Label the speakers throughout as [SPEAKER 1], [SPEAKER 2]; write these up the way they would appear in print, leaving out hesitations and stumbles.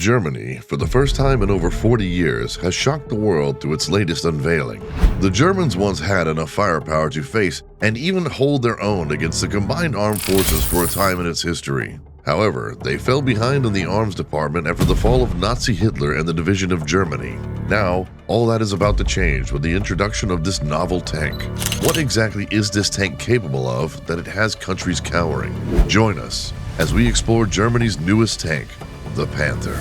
[SPEAKER 1] Germany, for the first time in over 40 years, has shocked the world through its latest unveiling. The Germans once had enough firepower to face and even hold their own against the combined armed forces for a time in its history. However, they fell behind in the arms department after the fall of Nazi Hitler and the division of Germany. Now, all that is about to change with the introduction of this novel tank. What exactly is this tank capable of that it has countries cowering? Join us as we explore Germany's newest tank, the Panther.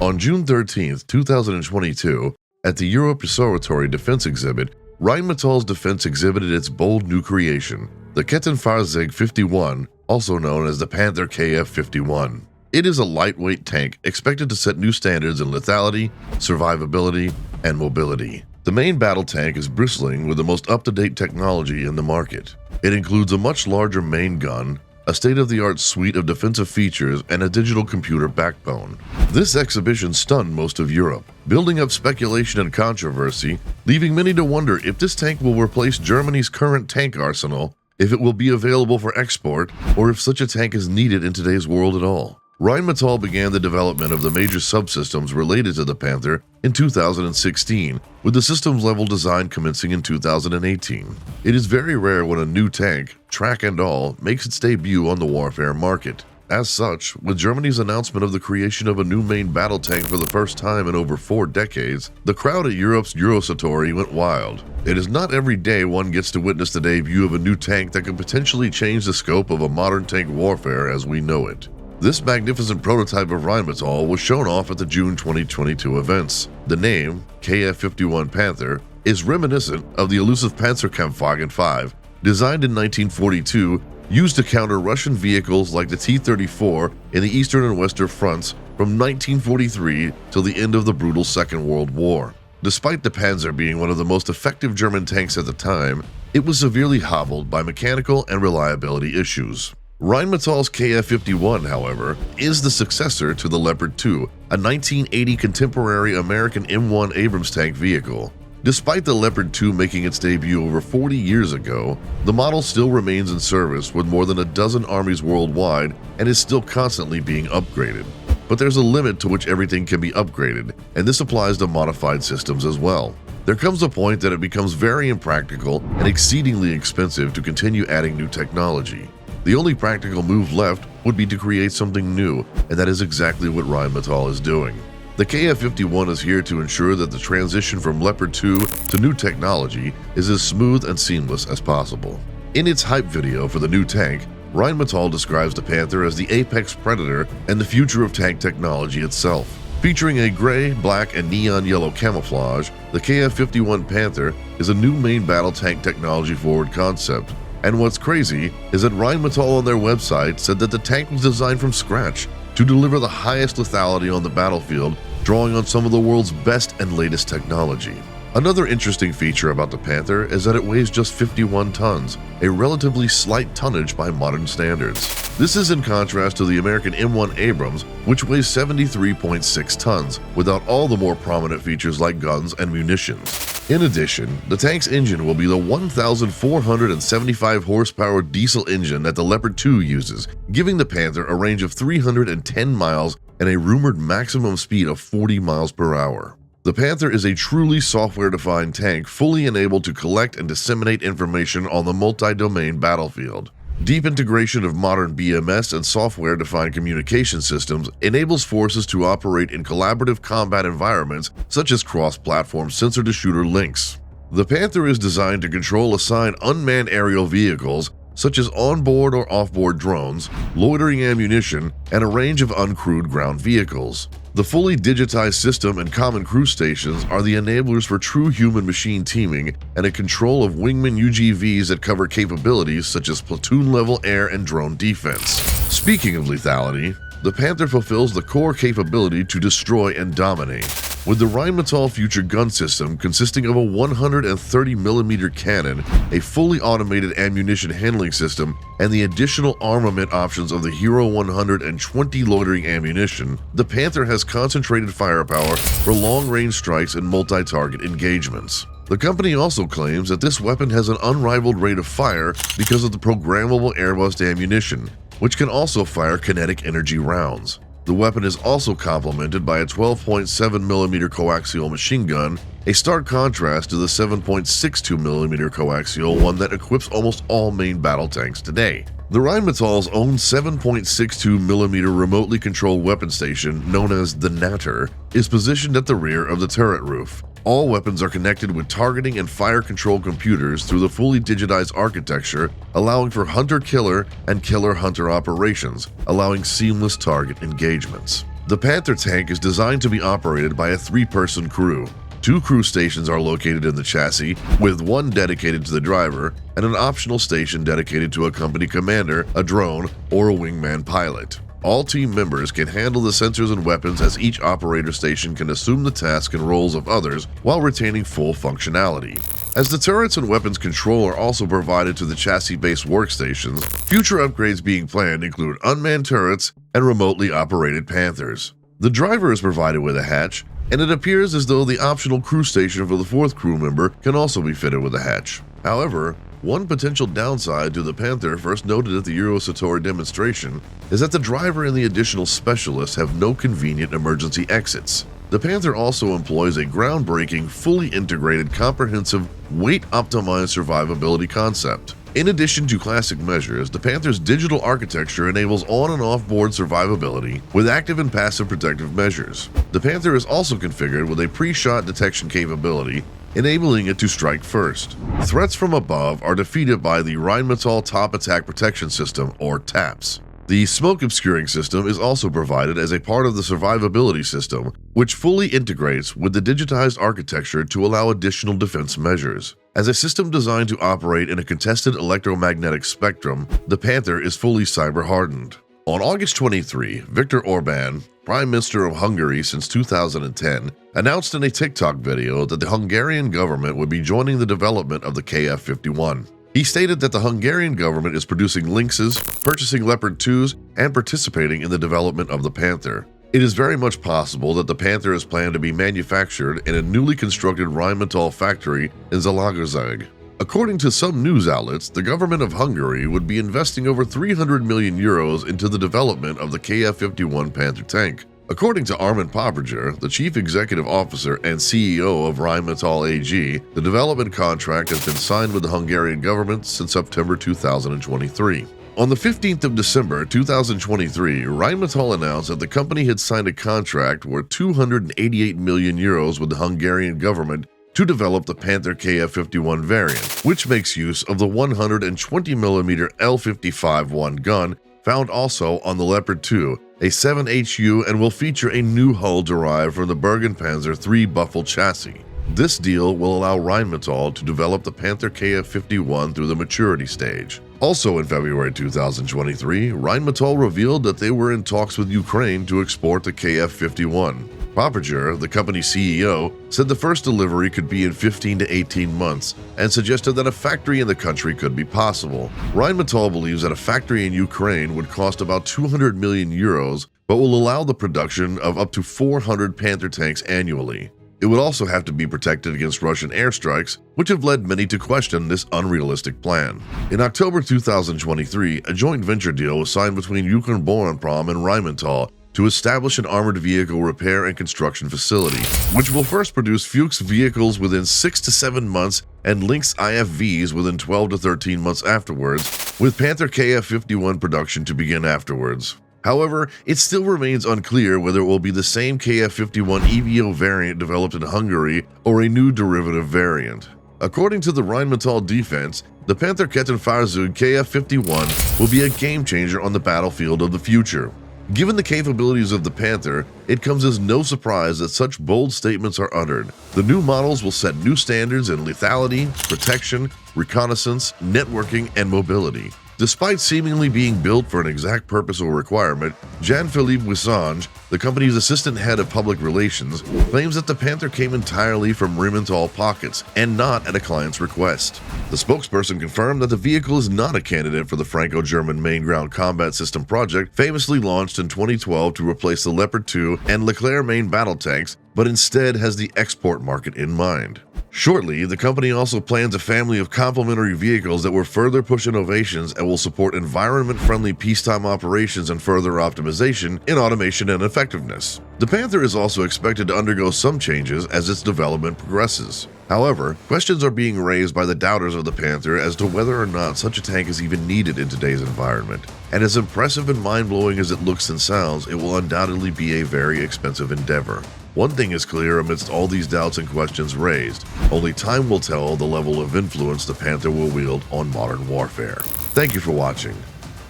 [SPEAKER 1] On June 13, 2022, at the Europassatory Defense Exhibit, Rheinmetall's Defense exhibited its bold new creation, the Kettenfahrzeug 51, also known as the Panther KF-51. It is a lightweight tank expected to set new standards in lethality, survivability, and mobility. The main battle tank is bristling with the most up-to-date technology in the market. It includes a much larger main gun, a state-of-the-art suite of defensive features, and a digital computer backbone. This exhibition stunned most of Europe, building up speculation and controversy, leaving many to wonder if this tank will replace Germany's current tank arsenal, if it will be available for export, or if such a tank is needed in today's world at all. Rheinmetall began the development of the major subsystems related to the Panther in 2016, with the systems-level design commencing in 2018. It is very rare when a new tank, track and all, makes its debut on the warfare market. As such, with Germany's announcement of the creation of a new main battle tank for the first time in over 4 decades, the crowd at Europe's Eurosatory went wild. It is not every day one gets to witness the debut of a new tank that could potentially change the scope of a modern tank warfare as we know it. This magnificent prototype of Rheinmetall was shown off at the June 2022 events. The name, KF-51 Panther, is reminiscent of the elusive Panzerkampfwagen 5, designed in 1942, used to counter Russian vehicles like the T-34 in the Eastern and Western fronts from 1943 till the end of the brutal Second World War. Despite the Panzer being one of the most effective German tanks at the time, it was severely hobbled by mechanical and reliability issues. Rheinmetall's KF-51, however, is the successor to the Leopard 2, a 1980 contemporary American M1 Abrams tank vehicle. Despite the Leopard 2 making its debut over 40 years ago, the model still remains in service with more than a dozen armies worldwide and is still constantly being upgraded. But there's a limit to which everything can be upgraded, and this applies to modified systems as well. There comes a point that it becomes very impractical and exceedingly expensive to continue adding new technology. The only practical move left would be to create something new, and that is exactly what Rheinmetall is doing. The KF-51 is here to ensure that the transition from Leopard 2 to new technology is as smooth and seamless as possible. In its hype video for the new tank, Rheinmetall describes the Panther as the apex predator and the future of tank technology itself. Featuring a gray, black, and neon yellow camouflage, the KF-51 Panther is a new main battle tank technology-forward concept. And what's crazy is that Rheinmetall on their website said that the tank was designed from scratch to deliver the highest lethality on the battlefield, drawing on some of the world's best and latest technology. Another interesting feature about the Panther is that it weighs just 51 tons, a relatively slight tonnage by modern standards. This is in contrast to the American M1 Abrams, which weighs 73.6 tons, without all the more prominent features like guns and munitions. In addition, the tank's engine will be the 1,475 horsepower diesel engine that the Leopard 2 uses, giving the Panther a range of 310 miles and a rumored maximum speed of 40 miles per hour. The Panther is a truly software-defined tank fully enabled to collect and disseminate information on the multi-domain battlefield. Deep integration of modern BMS and software-defined communication systems enables forces to operate in collaborative combat environments such as cross-platform sensor-to-shooter links. The Panther is designed to control assigned unmanned aerial vehicles such as onboard or offboard drones, loitering ammunition, and a range of uncrewed ground vehicles. The fully digitized system and common crew stations are the enablers for true human-machine teaming and a control of wingman UGVs that cover capabilities such as platoon-level air and drone defense. Speaking of lethality, the Panther fulfills the core capability to destroy and dominate. With the Rheinmetall Future Gun System consisting of a 130mm cannon, a fully automated ammunition handling system, and the additional armament options of the Hero 120 loitering ammunition, the Panther has concentrated firepower for long-range strikes and multi-target engagements. The company also claims that this weapon has an unrivaled rate of fire because of the programmable airburst ammunition, which can also fire kinetic energy rounds. The weapon is also complemented by a 12.7mm coaxial machine gun, a stark contrast to the 7.62mm coaxial one that equips almost all main battle tanks today. The Rheinmetall's own 7.62mm remotely controlled weapon station, known as the Natter, is positioned at the rear of the turret roof. All weapons are connected with targeting and fire control computers through the fully digitized architecture, allowing for hunter-killer and killer-hunter operations, allowing seamless target engagements. The Panther tank is designed to be operated by a 3-person crew. 2 crew stations are located in the chassis, with 1 dedicated to the driver and an optional station dedicated to a company commander, a drone, or a wingman pilot. All team members can handle the sensors and weapons, as each operator station can assume the task and roles of others while retaining full functionality. As the turrets and weapons control are also provided to the chassis-based workstations, future upgrades being planned include unmanned turrets and remotely operated Panthers. The driver is provided with a hatch, and it appears as though the optional crew station for the 4th crew member can also be fitted with a hatch. However, one potential downside to the Panther first noted at the Eurosatory demonstration is that the driver and the additional specialists have no convenient emergency exits. The Panther also employs a groundbreaking, fully integrated, comprehensive, weight-optimized survivability concept. In addition to classic measures, the Panther's digital architecture enables on- and off-board survivability with active and passive protective measures. The Panther is also configured with a pre-shot detection capability, enabling it to strike first. Threats from above are defeated by the Rheinmetall Top Attack Protection System, or TAPS. The smoke obscuring system is also provided as a part of the survivability system, which fully integrates with the digitized architecture to allow additional defense measures. As a system designed to operate in a contested electromagnetic spectrum, the Panther is fully cyber-hardened. On August 23, Viktor Orbán, Prime Minister of Hungary since 2010, announced in a TikTok video that the Hungarian government would be joining the development of the Kf-51. He stated that the Hungarian government is producing Lynxes, purchasing Leopard 2s, and participating in the development of the Panther. It is very much possible that the Panther is planned to be manufactured in a newly constructed Rheinmetall factory in Zalaegerszeg. According to some news outlets, the government of Hungary would be investing over 300 million euros into the development of the Kf-51 Panther tank. According to Armin Papriger, the chief executive officer and CEO of Rheinmetall AG, the development contract has been signed with the Hungarian government since September 2023. On the 15th of December 2023, Rheinmetall announced that the company had signed a contract worth 288 million euros with the Hungarian government to develop the Panther Kf-51 variant, which makes use of the 120mm L55-1 gun found also on the Leopard 2, a 7HU, and will feature a new hull derived from the Bergen-Panzer III Buffel chassis. This deal will allow Rheinmetall to develop the Panther Kf-51 through the maturity stage. Also in February 2023, Rheinmetall revealed that they were in talks with Ukraine to export the Kf-51. Papriger, the company's CEO, said the first delivery could be in 15 to 18 months and suggested that a factory in the country could be possible. Rheinmetall believes that a factory in Ukraine would cost about 200 million euros, but will allow the production of up to 400 Panther tanks annually. It would also have to be protected against Russian airstrikes, which have led many to question this unrealistic plan. In October 2023, a joint venture deal was signed between Ukrbоронпром and Rheinmetall to establish an armored vehicle repair and construction facility, which will first produce Fuchs vehicles within 6 to 7 months and Lynx IFVs within 12 to 13 months afterwards, with Panther Kf-51 production to begin afterwards. However, it still remains unclear whether it will be the same Kf-51 EVO variant developed in Hungary or a new derivative variant. According to the Rheinmetall defense, the Panther Kettenfahrzeug Kf-51 will be a game-changer on the battlefield of the future. Given the capabilities of the Panther, it comes as no surprise that such bold statements are uttered. The new models will set new standards in lethality, protection, reconnaissance, networking, and mobility. Despite seemingly being built for an exact purpose or requirement, Jean-Philippe Wissange, the company's assistant head of public relations, claims that the Panther came entirely from Rheinmetall pockets and not at a client's request. The spokesperson confirmed that the vehicle is not a candidate for the Franco-German Main Ground Combat System project famously launched in 2012 to replace the Leopard 2 and Leclerc main battle tanks, but instead has the export market in mind. Shortly, the company also plans a family of complementary vehicles that will further push innovations and will support environment-friendly peacetime operations and further optimization in automation and effectiveness. The Panther is also expected to undergo some changes as its development progresses. However, questions are being raised by the doubters of the Panther as to whether or not such a tank is even needed in today's environment. And as impressive and mind-blowing as it looks and sounds, it will undoubtedly be a very expensive endeavor. One thing is clear amidst all these doubts and questions raised: only time will tell the level of influence the Panther will wield on modern warfare. Thank you for watching.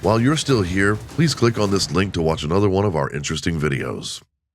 [SPEAKER 1] While you're still here, please click on this link to watch another one of our interesting videos.